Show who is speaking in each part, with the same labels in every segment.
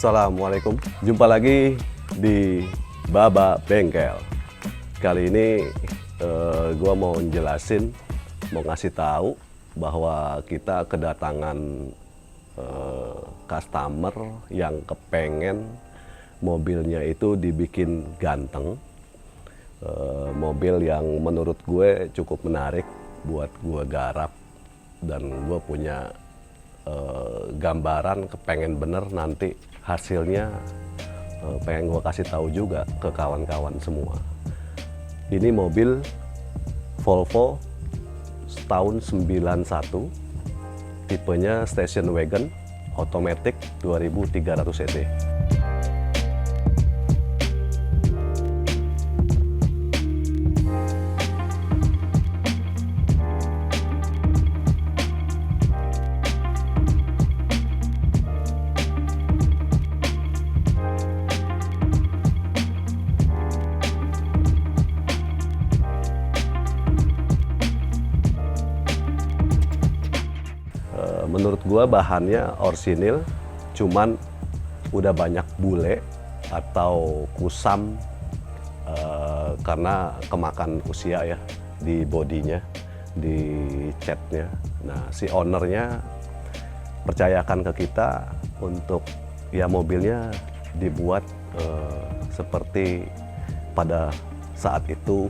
Speaker 1: Assalamualaikum, jumpa lagi di Baba Bengkel. Kali ini gue mau jelasin, mau ngasih tahu bahwa kita kedatangan customer yang kepengen mobilnya itu dibikin ganteng. Mobil yang menurut gue cukup menarik buat gue garap, dan gue punya gambaran kepengen bener nanti hasilnya pengen gue kasih tahu juga ke kawan-kawan semua. Ini mobil Volvo tahun 91, tipenya station wagon, automatic 2300 cc. Menurut gua bahannya orsinil, cuman udah banyak bule atau kusam karena kemakan usia ya di bodinya, di catnya. Nah, si ownernya percayakan ke kita untuk ya mobilnya dibuat seperti pada saat itu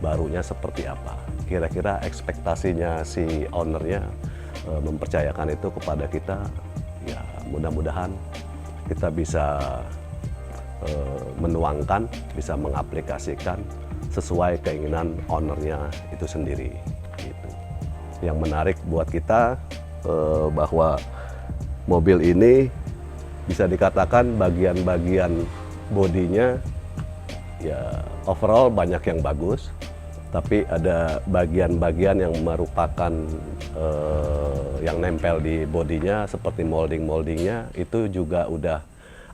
Speaker 1: barunya seperti apa. Kira-kira ekspektasinya si ownernya mempercayakan itu kepada kita, ya mudah-mudahan kita bisa menuangkan, bisa mengaplikasikan sesuai keinginan ownernya itu sendiri. Gitu. Yang menarik buat kita bahwa mobil ini bisa dikatakan bagian-bagian bodinya ya overall banyak yang bagus, tapi ada bagian-bagian yang merupakan yang nempel di bodinya seperti molding-moldingnya itu juga udah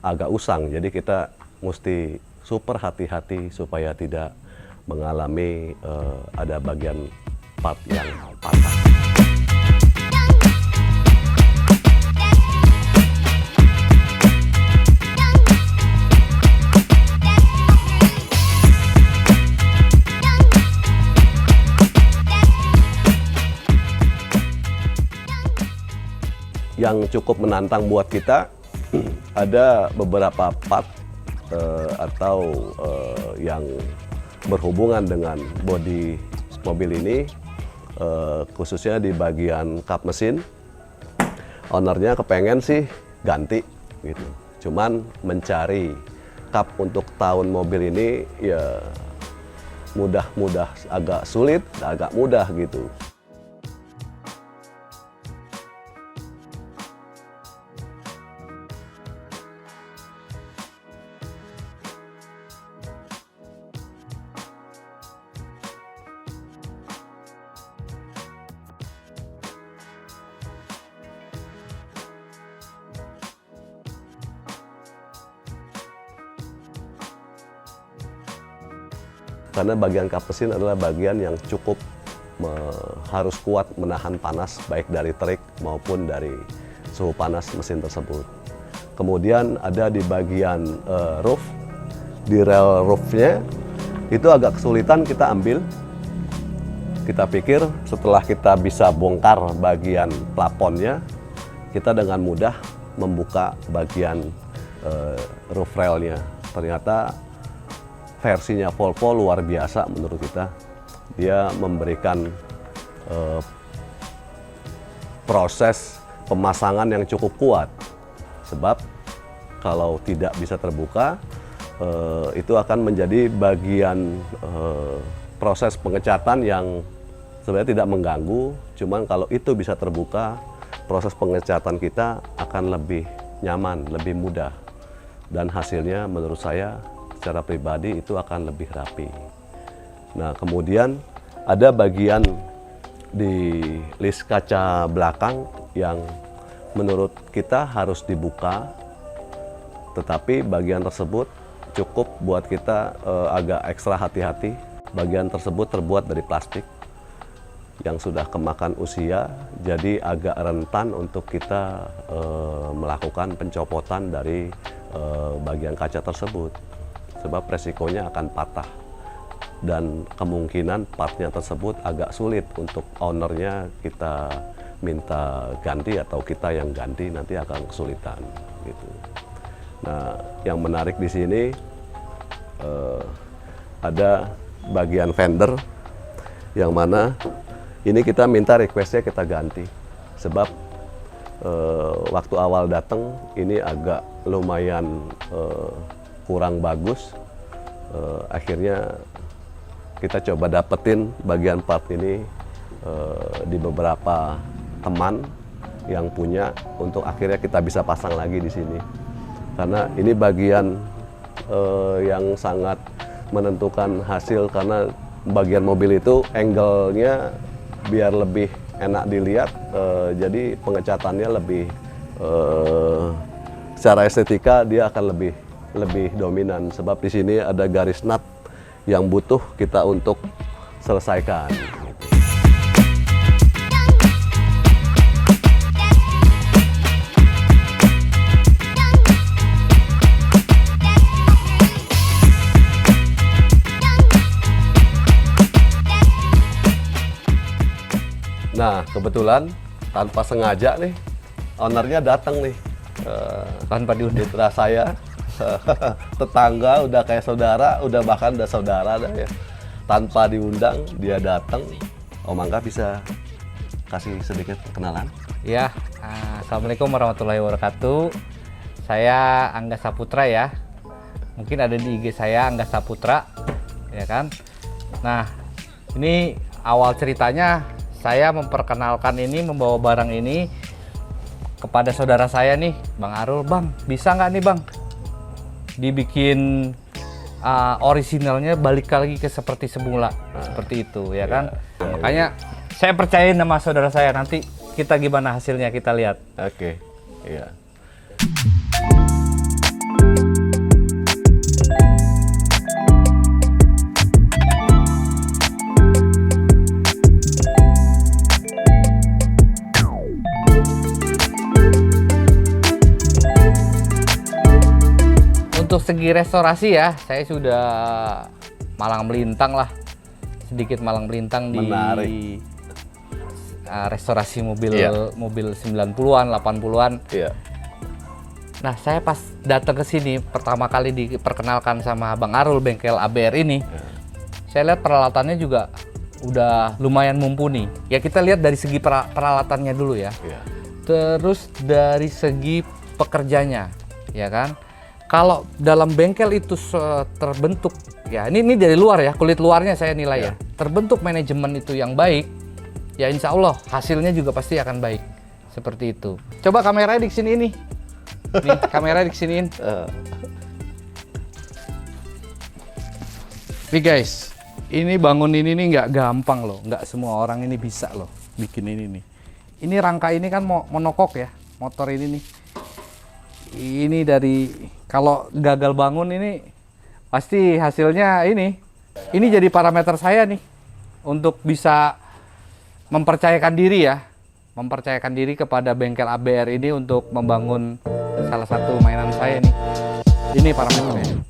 Speaker 1: agak usang. Jadi kita mesti super hati-hati supaya tidak mengalami ada bagian part yang patah. Yang cukup menantang buat kita ada beberapa part atau yang berhubungan dengan bodi mobil ini, khususnya di bagian kap mesin. Ownernya kepengen sih ganti gitu, cuman mencari kap untuk tahun mobil ini ya mudah agak sulit, agak mudah gitu. Karena bagian kap mesin adalah bagian yang cukup harus kuat menahan panas baik dari terik maupun dari suhu panas mesin tersebut. Kemudian ada di bagian roof, di rel roofnya itu agak kesulitan kita ambil. Kita pikir setelah kita bisa bongkar bagian plafonnya, kita dengan mudah membuka bagian roof railnya. Ternyata versinya Volvo luar biasa menurut kita. Dia memberikan proses pemasangan yang cukup kuat. Sebab kalau tidak bisa terbuka, itu akan menjadi bagian proses pengecatan yang sebenarnya tidak mengganggu. Cuman kalau itu bisa terbuka, proses pengecatan kita akan lebih nyaman, lebih mudah. Dan hasilnya menurut saya secara pribadi itu akan lebih rapi. Nah, kemudian ada bagian di list kaca belakang yang menurut kita harus dibuka, tetapi bagian tersebut cukup buat kita agak ekstra hati-hati. Bagian tersebut terbuat dari plastik. yang sudah kemakan usia, jadi agak rentan untuk kita melakukan pencopotan dari bagian kaca tersebut, sebab resikonya akan patah dan kemungkinan partnya tersebut agak sulit untuk ownernya kita minta ganti atau kita yang ganti nanti akan kesulitan gitu. Nah, yang menarik di sini ada bagian fender yang mana ini kita minta requestnya kita ganti, sebab waktu awal datang ini agak lumayan kurang bagus. Akhirnya kita coba dapetin bagian part ini di beberapa teman yang punya, untuk akhirnya kita bisa pasang lagi di sini. Karena ini bagian yang sangat menentukan hasil, karena bagian mobil itu angle-nya biar lebih enak dilihat, jadi pengecatannya lebih secara estetika dia akan lebih dominan, sebab di sini ada garis nut yang butuh kita untuk selesaikan. Nah, kebetulan tanpa sengaja nih, ownernya datang nih.
Speaker 2: Tanpa diundang.
Speaker 1: Mitra saya, tetangga, udah kayak saudara, bahkan udah saudara dah ya. Tanpa diundang, dia datang. Om Angga bisa kasih sedikit perkenalan?
Speaker 2: Ya, Assalamualaikum warahmatullahi wabarakatuh. Saya Angga Saputra ya. Mungkin ada di IG saya Angga Saputra, ya kan. Nah, ini awal ceritanya saya memperkenalkan ini, membawa barang ini kepada saudara saya nih, Bang Arul. Bang, bisa nggak nih Bang dibikin orisinalnya balik lagi ke seperti semula, seperti itu ya kan. Makanya saya percayain sama saudara saya, nanti kita gimana hasilnya kita lihat.
Speaker 1: Oke, iya.
Speaker 2: Untuk segi restorasi ya, saya sudah malang melintang lah, sedikit malang melintang di restorasi mobil, mobil 90-an, 80-an.
Speaker 1: Iya.
Speaker 2: Nah, saya pas datang ke sini pertama kali diperkenalkan sama Bang Arul bengkel ABR ini, saya lihat peralatannya juga udah lumayan mumpuni. Ya kita lihat dari segi peralatannya dulu ya. Terus dari segi pekerjanya, ya kan. Kalau dalam bengkel itu terbentuk, ya ini dari luar ya, kulit luarnya saya nilai ya, terbentuk manajemen itu yang baik, ya insya Allah hasilnya juga pasti akan baik, seperti itu. Coba kameranya di sini nih kamera di siniin. Nih guys, ini bangun ini nih nggak gampang loh, nggak semua orang ini bisa loh bikin ini nih. Ini rangka ini kan monokok ya, motor ini nih. Ini dari kalau gagal bangun ini pasti hasilnya ini jadi parameter saya nih untuk bisa mempercayakan diri ya, mempercayakan diri kepada bengkel ABR ini untuk membangun salah satu mainan saya nih. Ini parameternya.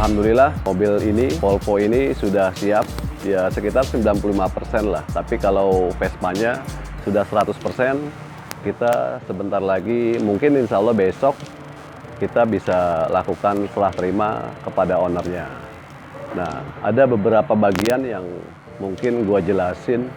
Speaker 1: Alhamdulillah mobil ini, Volvo ini sudah siap ya sekitar 95% lah. Tapi kalau Vespanya sudah 100%, kita sebentar lagi mungkin insya Allah besok kita bisa lakukan serah terima kepada ownernya. Nah, ada beberapa bagian yang mungkin gua jelasin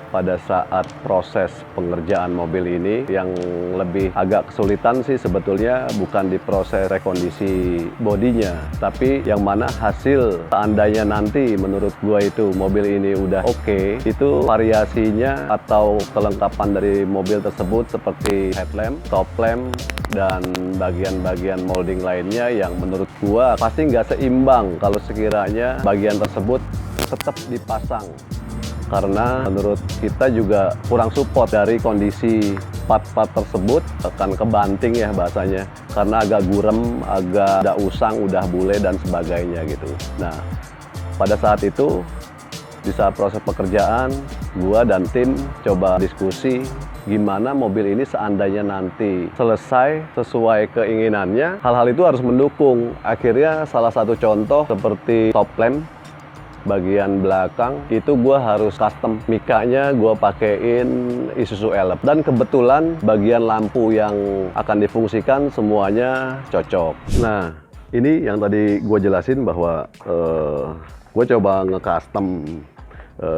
Speaker 1: pada saat proses pengerjaan mobil ini. Yang lebih agak kesulitan sih sebetulnya bukan di proses rekondisi bodinya, tapi yang mana hasil seandainya nanti menurut gua itu mobil ini udah oke, itu variasinya atau kelengkapan dari mobil tersebut seperti headlamp, top lamp, dan bagian-bagian molding lainnya yang menurut gua pasti nggak seimbang kalau sekiranya bagian tersebut tetap dipasang. Karena menurut kita juga kurang support dari kondisi part-part tersebut, akan kebanting ya bahasanya, karena agak gurem, agak udah usang, udah bule dan sebagainya gitu. Nah, pada saat itu di saat proses pekerjaan, gua dan tim coba diskusi gimana mobil ini seandainya nanti selesai sesuai keinginannya, hal-hal itu harus mendukung. Akhirnya salah satu contoh seperti top lamp bagian belakang itu gua harus custom, mikanya gua pakein Isuzu Elep, dan kebetulan bagian lampu yang akan difungsikan semuanya cocok. Nah, ini yang tadi gua jelasin bahwa gua coba nge-custom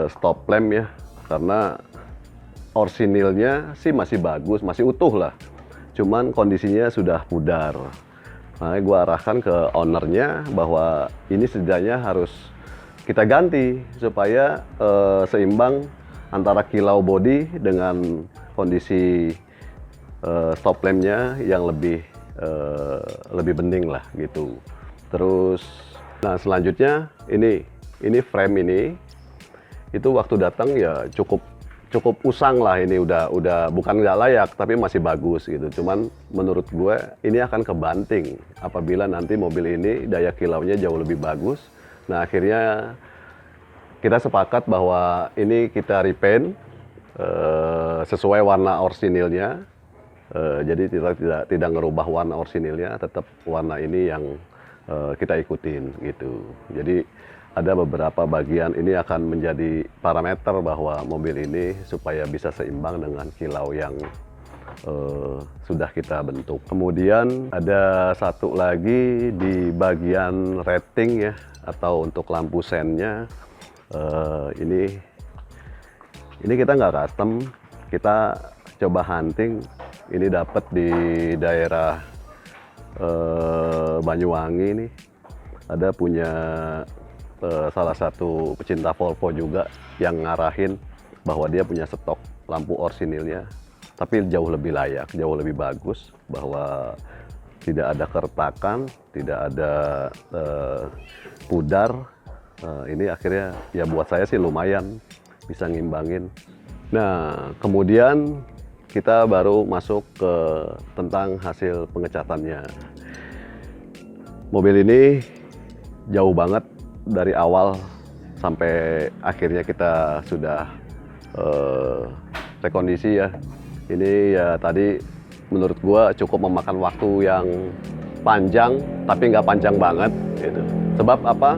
Speaker 1: stop lamp ya, karena orsinilnya sih masih bagus, masih utuh lah, cuman kondisinya sudah pudar. Nah, gua arahkan ke ownernya bahwa ini setidaknya harus kita ganti supaya seimbang antara kilau bodi dengan kondisi stop lampnya yang lebih bening lah gitu. Terus, nah selanjutnya ini frame ini itu waktu datang ya cukup usang lah, ini udah bukan nggak layak tapi masih bagus gitu. Cuman menurut gue ini akan kebanting apabila nanti mobil ini daya kilaunya jauh lebih bagus. Nah, akhirnya kita sepakat bahwa ini kita repaint sesuai warna orsinilnya. Jadi kita tidak ngerubah warna orsinilnya, tetap warna ini yang kita ikutin gitu. Jadi ada beberapa bagian ini akan menjadi parameter bahwa mobil ini supaya bisa seimbang dengan kilau yang sudah kita bentuk. Kemudian ada satu lagi di bagian rating ya, atau untuk lampu sennya. Ini kita nggak custom, kita coba hunting. Ini dapat di daerah Banyuwangi nih, ada punya salah satu pecinta Volvo juga yang ngarahin bahwa dia punya stok lampu orsinilnya, tapi jauh lebih layak, jauh lebih bagus, bahwa tidak ada keretakan, tidak ada pudar. Ini akhirnya ya buat saya sih lumayan bisa ngimbangin. Nah, kemudian kita baru masuk ke tentang hasil pengecatannya. Mobil ini jauh banget dari awal sampai akhirnya kita sudah rekondisi ya. Ini ya tadi menurut gua cukup memakan waktu yang panjang, tapi nggak panjang banget gitu. Sebab apa?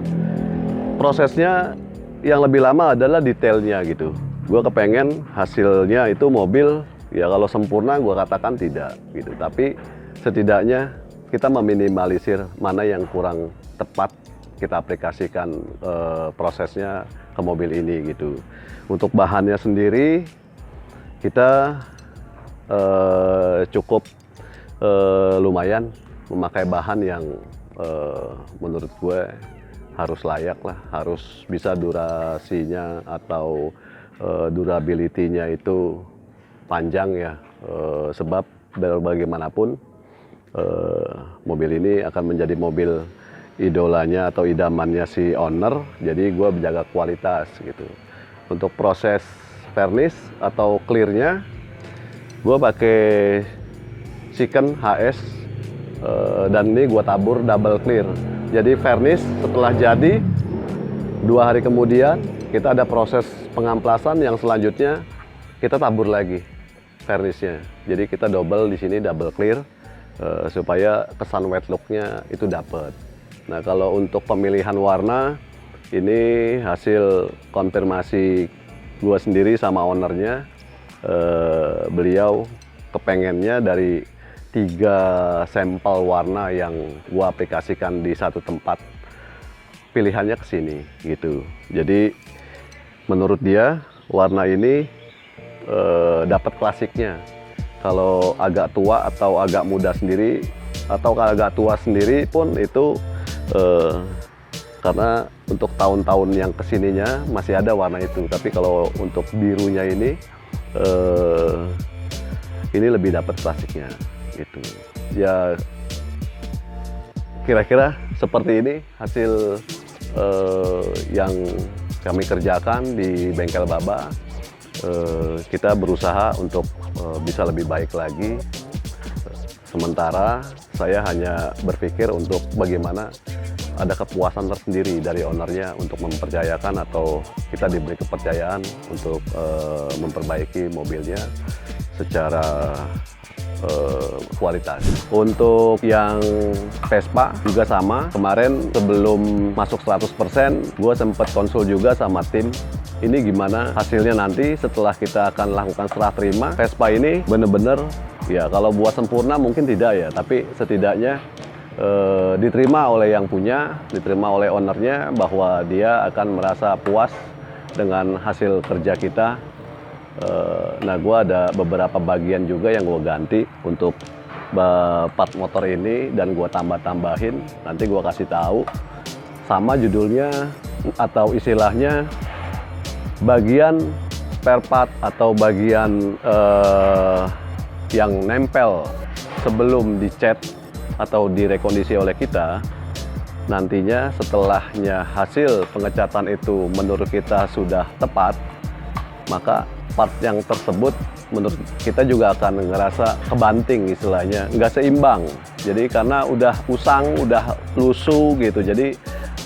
Speaker 1: Prosesnya yang lebih lama adalah detailnya gitu. Gua kepengen hasilnya itu mobil ya kalau sempurna gua katakan tidak gitu, tapi setidaknya kita meminimalisir mana yang kurang tepat kita aplikasikan prosesnya ke mobil ini gitu. Untuk bahannya sendiri kita cukup lumayan memakai bahan yang menurut gue harus layak lah, harus bisa durasinya atau durability-nya itu panjang ya, sebab bagaimanapun mobil ini akan menjadi mobil idolanya atau idamannya si owner, jadi gue menjaga kualitas gitu. Untuk proses varnish atau clearnya gue pakai Chicken HS dan ini gue tabur double clear. Jadi varnish setelah jadi 2 hari kemudian kita ada proses pengamplasan yang selanjutnya kita tabur lagi varnishnya. Jadi kita double di sini double clear supaya kesan wet looknya itu dapat. Nah, kalau untuk pemilihan warna ini hasil konfirmasi gue sendiri sama ownernya. Beliau kepengennya dari 3 sampel warna yang gua aplikasikan di satu tempat. Pilihannya ke sini gitu. Jadi menurut dia warna ini dapat klasiknya. Kalau agak tua atau agak muda sendiri atau agak tua sendiri pun itu karena untuk tahun-tahun yang kesininya masih ada warna itu. Tapi kalau untuk birunya ini lebih dapat klasiknya gitu. Ya kira-kira seperti ini hasil yang kami kerjakan di Bengkel Baba. Kita berusaha untuk bisa lebih baik lagi. Sementara saya hanya berpikir untuk bagaimana ada kepuasan tersendiri dari ownernya untuk mempercayakan atau kita diberi kepercayaan untuk memperbaiki mobilnya secara kualitas. Untuk yang Vespa juga sama. Kemarin sebelum masuk 100%, gue sempat konsul juga sama tim. Ini gimana hasilnya nanti setelah kita akan lakukan serah terima. Vespa ini bener-bener, ya kalau buat sempurna mungkin tidak ya, tapi setidaknya diterima oleh yang punya, diterima oleh ownernya bahwa dia akan merasa puas dengan hasil kerja kita. Nah, gue ada beberapa bagian juga yang gue ganti untuk part motor ini dan gue tambah-tambahin. Nanti gue kasih tahu. Sama judulnya atau istilahnya bagian spare part atau bagian yang nempel sebelum dicat atau direkondisi oleh kita. Nantinya setelahnya hasil pengecatan itu menurut kita sudah tepat, maka part yang tersebut menurut kita juga akan ngerasa kebanting istilahnya, nggak seimbang. Jadi karena udah usang, udah lusuh gitu, jadi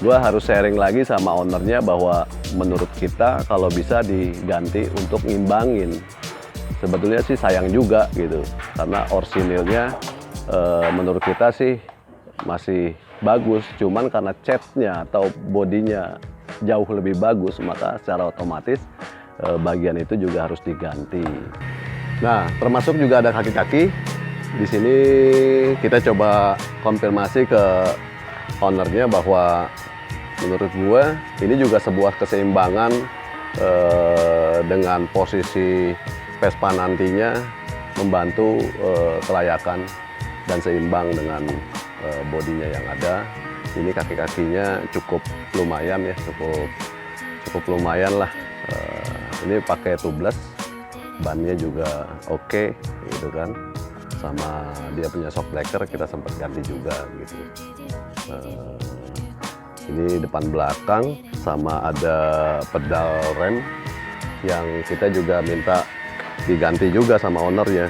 Speaker 1: gue harus sharing lagi sama ownernya bahwa menurut kita kalau bisa diganti untuk ngimbangin. Sebetulnya sih sayang juga gitu, karena orsinilnya menurut kita sih masih bagus, cuman karena catnya atau bodinya jauh lebih bagus, maka secara otomatis bagian itu juga harus diganti. Nah, termasuk juga ada kaki-kaki. Di sini kita coba konfirmasi ke ownernya bahwa menurut gue ini juga sebuah keseimbangan dengan posisi Vespa nantinya membantu kelayakan dan seimbang dengan bodinya yang ada. Ini kaki-kakinya cukup lumayan ya, cukup lumayan lah. Ini pakai tubeless, bannya juga oke, gitu kan. Sama dia punya shock breaker kita sempat ganti juga gitu. Ini depan belakang sama ada pedal rem yang kita juga minta diganti juga sama ownernya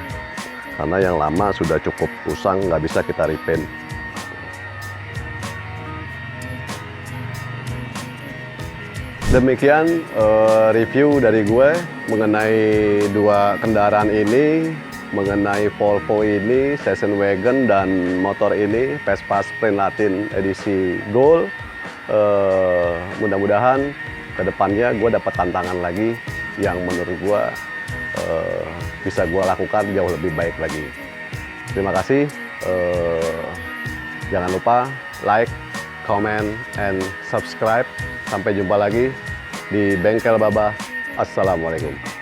Speaker 1: karena yang lama sudah cukup usang, nggak bisa kita repaint. Demikian review dari gue mengenai dua kendaraan ini, mengenai Volvo ini, Station Wagon, dan motor ini, Vespa Sprint Latin edisi Gold. Mudah-mudahan kedepannya gue dapat tantangan lagi yang menurut gue bisa gue lakukan jauh lebih baik lagi. Terima kasih. Jangan lupa like, comment, and subscribe. Sampai jumpa lagi di Bengkel Baba. Assalamualaikum.